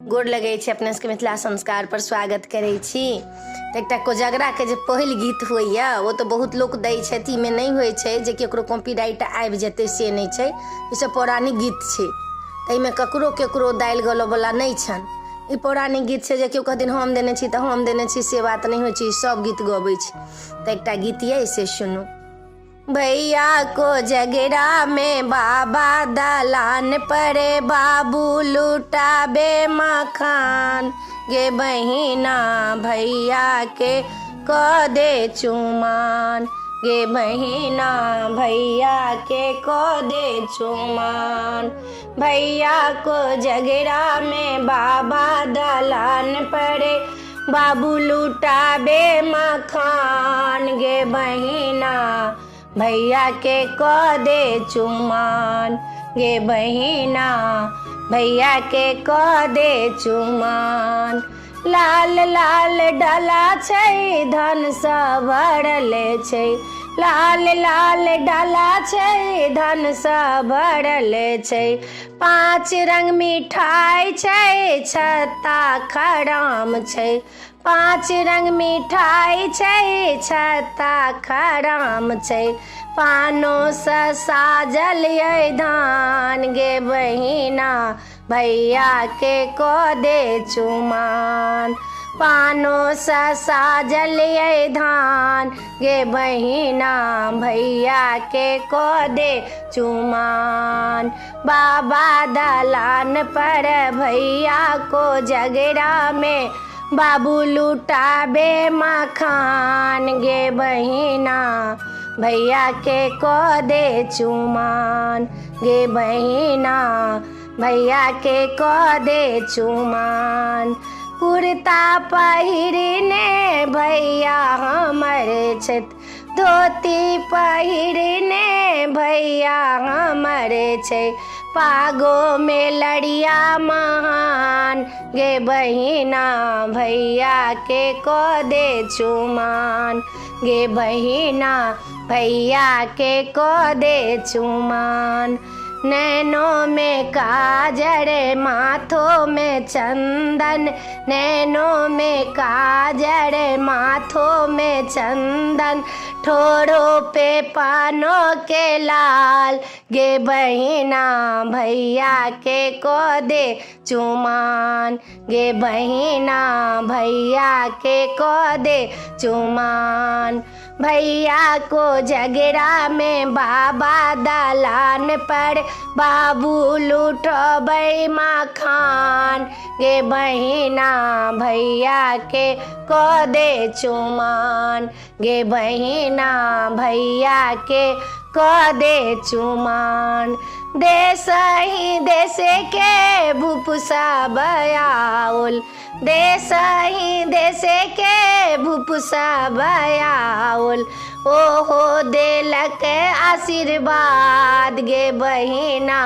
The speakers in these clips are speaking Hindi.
गोड़ लगे अपने सबके मिथिला संस्कार पर स्वागत करे छी। तो एक कोजगरा के जो पहिल गीत होइए वो तो बहुत लोग दै छथि में नहीं होइ छै जे केकरो कॉपीराइट आबि जेतै से नहीं छै। ई सब पौराणिक गीत छै, तैमे ककरो केकरो दालि गलऽ वाला नहीं छन। ई पौराणिक गीत छै जे केओ कहथिन हम देने छी तऽ हम देने छी से बात नहीं होइ छै। सब गीत गबै छै। तो एकटा गीत ये से सुनू। भैया को जगरा में बाबा दलान पर बाबू लुटाबे मखान, गे बहिना भैया के क दे चुमान, गे बहिना भैया के क दे चुमान। भैया को जगरा में बाबा दलान पर बाबू लुटाबे मखान, गे बहिना भैया के क दे चुमान, गे बहिना भैया के क दे चुमान। लाल लाल डाला छै धन सँ भरले छै, लाल लाल डाला छै धन सँ भरले छै। 5 रंग मिठाई छै छत्ता खराम छै, 5 रंग मिठाई छै छत्ता खराम छै। पानो सँ साजल ये धान, गे बहिना भैया के क दे चुमान। पानो सँ साजल ये धान, गे बहिना भैया के क दे चुमान। बाबा दलान पर भैया को जगरा में बाबू लुटाबे मखान, गे बहिना भैया के क दे चुमान, गे बहिना भैया के क दे चुमान। कुर्ता पहिरने भैया हमर छथि, धोती पहिरने भैया हमर छै। पागो में लड़िया महान, गे बहिना भैया के क दे चुमान, गे बहिना भैया के क दे चुमान। नैनों में काजर माथों में चंदन, नैनों में काजर माथों में चंदन। ठोड़ों पे पानों के लाल, गे बहिना भैया के क दे चुमान, गे बहिना भैया के क दे चुमान। भैया को जगरा में बाबा दलान पर बाबू लुटबै मखान, गे बहिना भैया के क दे चुमान, गे बहिना भैया के क दे चुमान। देश ही देश के भूपुसा बयाउल, देश ही देश के भूपुसा बयाउल। ओहो देलक आशीर्वाद, गे बहिना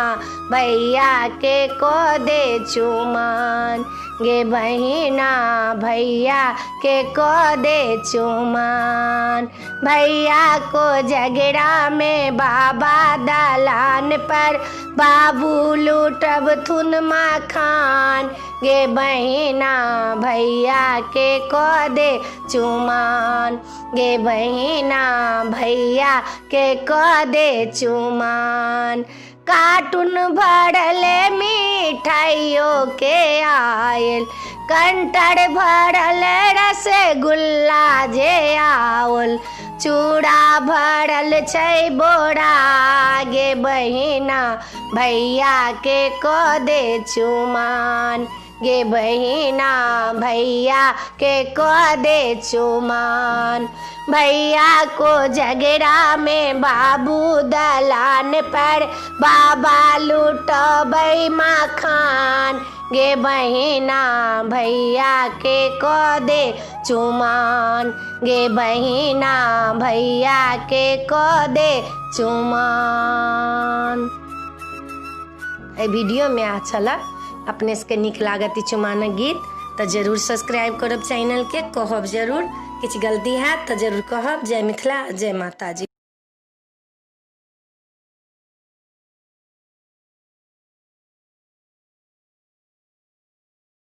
भैया के क दे चुमान, गे बहिना भैया के क दे चुमान। भैया को जगरा में बाबा दलान पर बाबू लुटब थुन मखान, गे बहिना भैया के क दे चुमान, गे बहिना भैया के क दे चुमान। कार्टून भरले मिठाइयों के आयल, कंटर भरल रसगुल्ला जे आउल। चूड़ा भरल छै बोरा, गे बहिना भैया के क दे चुमान, गे बहिना भैया के क दे चुमान। भैया को जगरा में बाबू दलान पर बाबा लुटबै मखान, गे बहिना भैया के क दे चुमान, गे बहिना भैया के क दे चुमान। ए वीडियो में अच्छा अपने सबके नीक लागत चुमानक गीत तो जरूर सब्सक्राइब करब चैनल के। कहब जरूर किछ गलती है तो जरूर कहब। जय मिथिला, जय माता जी।